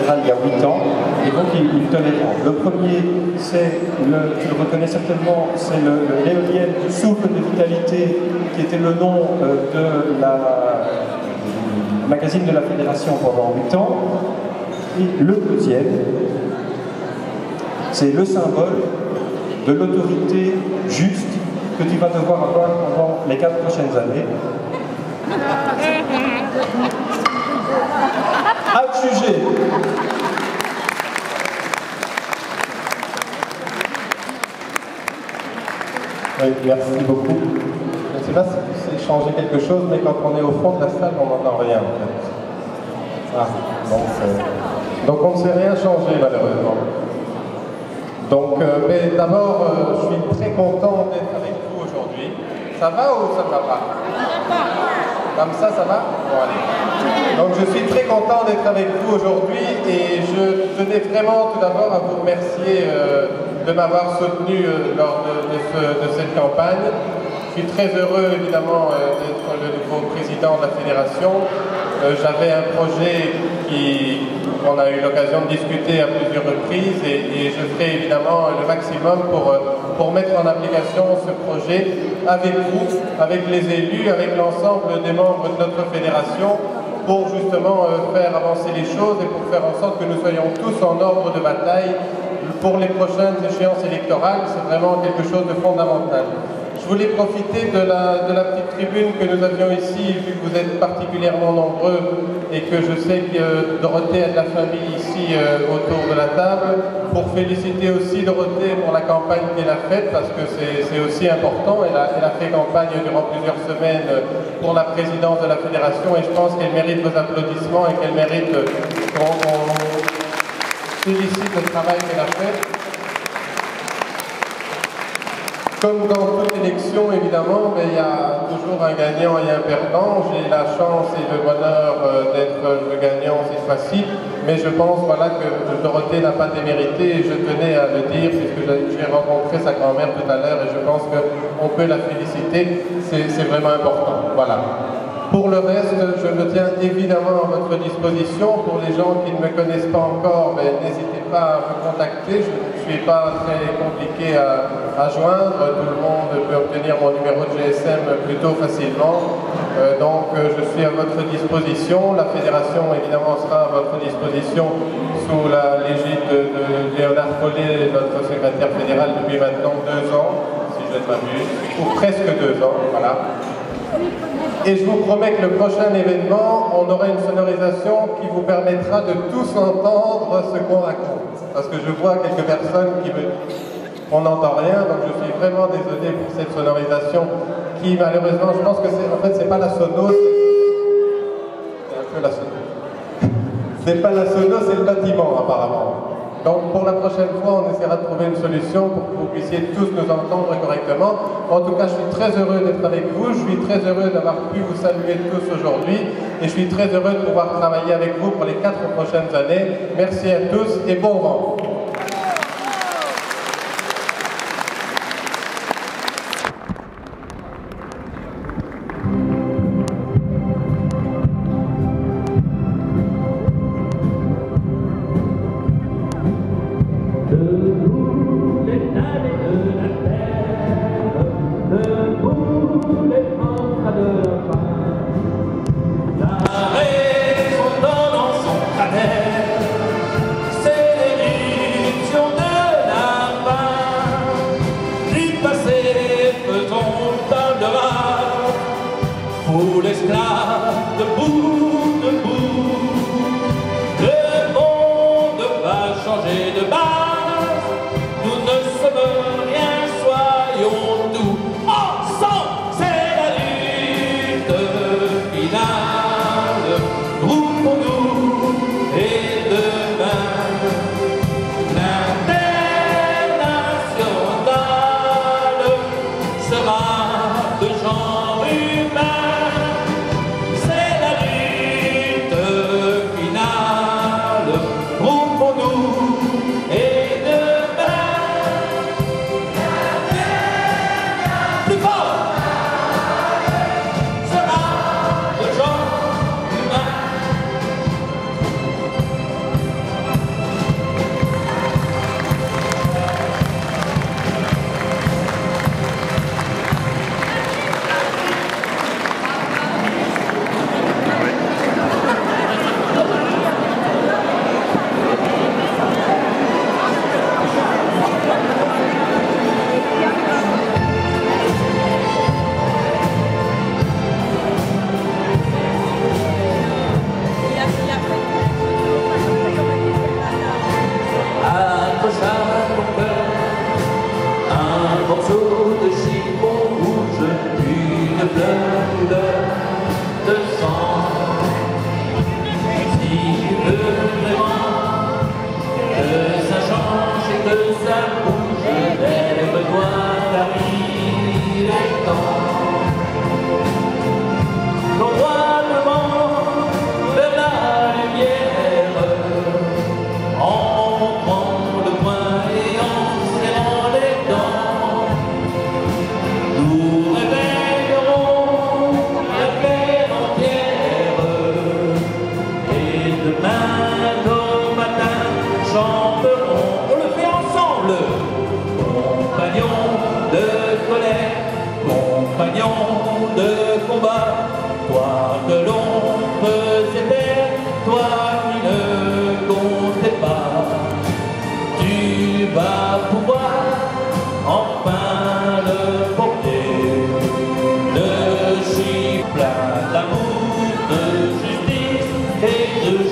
fédérale il y a 8 ans, et donc il tolérant. Le premier, c'est, tu le reconnais certainement, c'est l'éolienne souffle de vitalité, qui était le nom de la magazine de la fédération pendant 8 ans. Et le deuxième, c'est le symbole de l'autorité juste que tu vas devoir avoir pendant les 4 prochaines années. À te juger. Oui, merci beaucoup. Je ne sais pas si c'est changer quelque chose, mais quand on est au fond de la salle, on n'entend rien en fait. Ah, donc on ne sait rien changer malheureusement. Donc, mais d'abord, je suis très content d'être avec vous aujourd'hui. Ça va ou ça ne va pas? Comme ça va? Bon, allez. Donc, je suis très content d'être avec vous aujourd'hui et je tenais vraiment tout d'abord à vous remercier de m'avoir soutenu lors de cette campagne. Je suis très heureux, évidemment, d'être le nouveau président de la fédération. J'avais un projet qu'on a eu l'occasion de discuter à plusieurs reprises et je ferai évidemment le maximum pour mettre en application ce projet avec vous, avec les élus, avec l'ensemble des membres de notre fédération pour justement faire avancer les choses et pour faire en sorte que nous soyons tous en ordre de bataille pour les prochaines échéances électorales. C'est vraiment quelque chose de fondamental. Je voulais profiter de la petite tribune que nous avions ici, vu que vous êtes particulièrement nombreux et que je sais que Dorothée a de la famille ici autour de la table, pour féliciter aussi Dorothée pour la campagne qu'elle a faite, parce que c'est aussi important. Elle a fait campagne durant plusieurs semaines pour la présidence de la fédération et je pense qu'elle mérite vos applaudissements et qu'elle mérite qu'on félicite le travail qu'elle a fait. Comme dans toute élection, évidemment, mais il y a toujours un gagnant et un perdant. J'ai la chance et le bonheur d'être le gagnant cette fois-ci, mais je pense voilà, que Dorothée n'a pas démérité et je tenais à le dire puisque j'ai rencontré sa grand-mère tout à l'heure et je pense qu'on peut la féliciter, c'est vraiment important. Voilà. Pour le reste, je me tiens évidemment à votre disposition. Pour les gens qui ne me connaissent pas encore, n'hésitez pas à me contacter. Je ne suis pas très compliqué à joindre. Tout le monde peut obtenir mon numéro de GSM plutôt facilement. Donc je suis à votre disposition. La fédération évidemment sera à votre disposition sous l'égide de Léonard Collet, notre secrétaire fédéral depuis maintenant 2 ans, si je ne m'abuse, ou presque 2 ans, voilà. Et je vous promets que le prochain événement, on aura une sonorisation qui vous permettra de tous entendre ce qu'on raconte. Parce que je vois quelques personnes qui me... On n'entend rien, donc je suis vraiment désolé pour cette sonorisation qui, malheureusement, je pense que c'est... En fait, c'est pas la sono, c'est un peu la sono. C'est pas la sono, c'est le bâtiment, apparemment. Donc pour la prochaine fois, on essaiera de trouver une solution pour que vous puissiez tous nous entendre correctement. En tout cas, je suis très heureux d'être avec vous. Je suis très heureux d'avoir pu vous saluer tous aujourd'hui. Et je suis très heureux de pouvoir travailler avec vous pour les 4 prochaines années. Merci à tous et bon vent. La raison donne en son travers, c'est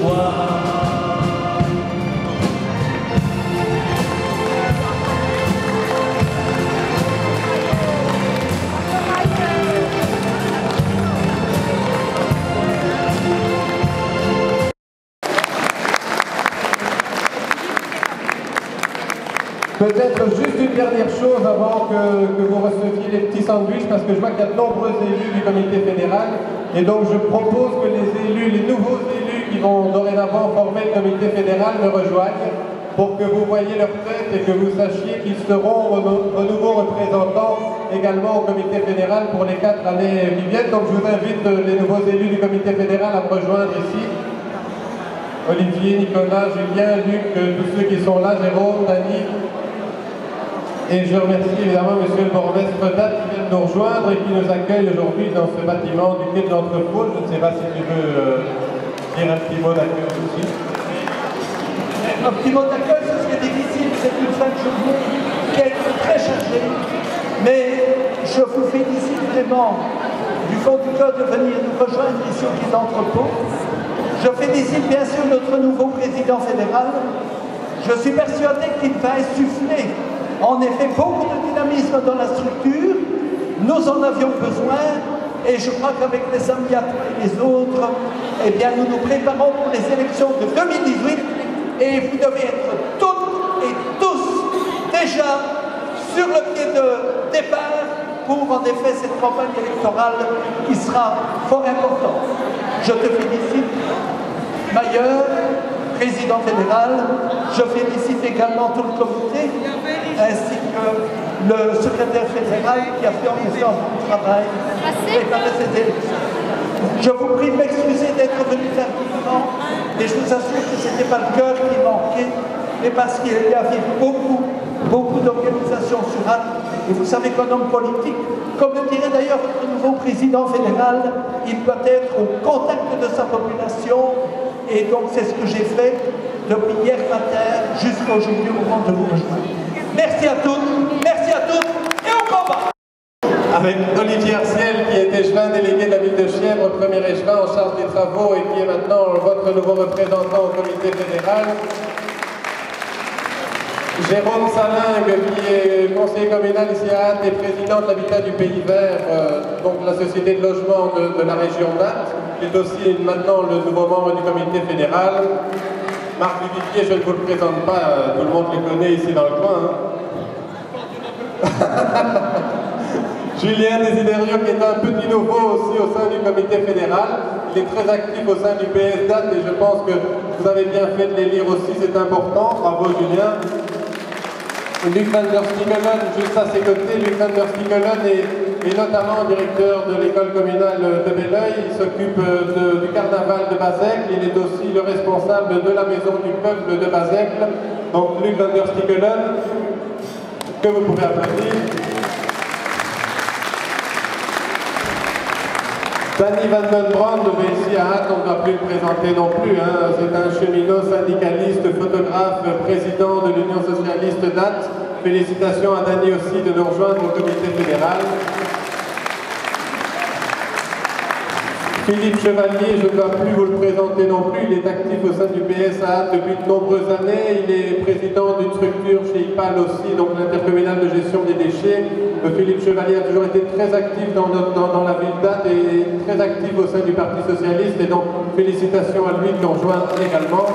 choix. Peut-être juste une dernière chose avant que vous receviez les petits sandwichs, parce que je vois qu'il y a de nombreux élus du comité fédéral, et donc je propose que les nouveaux élus qui vont dorénavant former le comité fédéral me rejoignent, pour que vous voyez leur tête et que vous sachiez qu'ils seront vos nouveaux représentants également au comité fédéral pour les 4 années qui viennent. Donc je vous invite les nouveaux élus du comité fédéral à me rejoindre ici. Olivier, Nicolas, Julien, Luc, tous ceux qui sont là, Jérôme, Dany. Et je remercie évidemment monsieur le bourgmestre d'Ath qui vient de nous rejoindre et qui nous accueille aujourd'hui dans ce bâtiment du quai de l'Entrepôt. Je ne sais pas si tu veux dire un petit mot d'accueil aussi. Un petit mot d'accueil, ce serait difficile, c'est une fin de journée qui a été très chargée. Mais je vous félicite vraiment du fond du cœur de venir nous rejoindre ici au quai de l'Entrepôt. Je félicite bien sûr notre nouveau président fédéral. Je suis persuadé qu'il va insuffler en effet beaucoup de dynamisme dans la structure. Nous en avions besoin et je crois qu'avec les amis et les autres, eh bien, nous nous préparons pour les élections de 2018 et vous devez être toutes et tous déjà sur le pied de départ pour en effet cette campagne électorale qui sera fort importante. Je te félicite, Mailleur, président fédéral. Je félicite également tout le comité, ainsi que le secrétaire fédéral qui a fait en essence du travail pour préparer ces élections. Je vous prie de m'excuser d'être venu tardivement, et je vous assure que ce n'était pas le cœur qui manquait, mais parce qu'il y avait beaucoup d'organisations sur Ath. Et vous savez qu'un homme politique, comme le dirait d'ailleurs notre nouveau président fédéral, il doit être au contact de sa population. Et donc c'est ce que j'ai fait depuis hier matin jusqu'à aujourd'hui au moment de vous rejoindre. Merci à toutes, merci à toutes et au combat. Avec Olivier Arciel qui était échevin délégué de la ville de Chièvres, premier échevin en charge des travaux et qui est maintenant votre nouveau représentant au comité fédéral. Jérôme Salingue qui est conseiller communal ici à Ath et président de l'Habitat du Pays Vert, donc la société de logement de la région d'Ath, qui est aussi maintenant le nouveau membre du comité fédéral. Marc Duvivier, je ne vous le présente pas, tout le monde les connaît ici dans le coin. Hein. Julien Desiderio qui est un petit nouveau aussi au sein du comité fédéral. Il est très actif au sein du PS d'Ath et je pense que vous avez bien fait de les lire aussi, c'est important. Bravo Julien. Luc van der Stickelen, juste à ses côtés, Luc van der Stickelen est notamment directeur de l'école communale de Belleuil. Il s'occupe du carnaval de Bazecle. Il est aussi le responsable de la maison du peuple de Bazecle. Donc Luc van der Stickelen, que vous pouvez applaudir. Dany van den Brand, mais ici à Ath, on ne va plus le présenter non plus. Hein. C'est un cheminot, syndicaliste, photographe, président de l'Union socialiste d'Ath. Félicitations à Dany aussi de nous rejoindre au comité fédéral. Philippe Chevalier, je ne dois plus vous le présenter non plus, il est actif au sein du PS à Ath depuis de nombreuses années. Il est président d'une structure chez IPAL aussi, donc l'intercommunal de gestion des déchets. Philippe Chevalier a toujours été très actif dans la ville d'Ath et très actif au sein du Parti socialiste. Et donc, félicitations à lui de nous rejoindre également.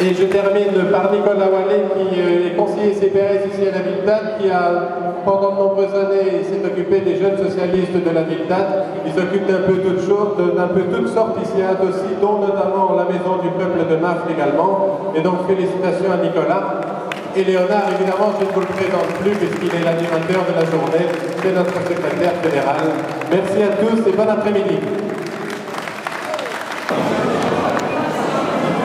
Et je termine par Nicolas Wallet, qui est conseiller CPRS ici à la ville d'Ath, qui a, pendant de nombreuses années, s'est occupé des jeunes socialistes de la ville d'Ath. Il s'occupe d'un peu toutes choses, d'un peu toutes sortes ici à Ath aussi, dont notamment la maison du peuple de Mafle également. Et donc, félicitations à Nicolas. Et Léonard, évidemment, je ne vous le présente plus puisqu'il est l'animateur de la journée, c'est notre secrétaire fédéral. Merci à tous et bon après-midi.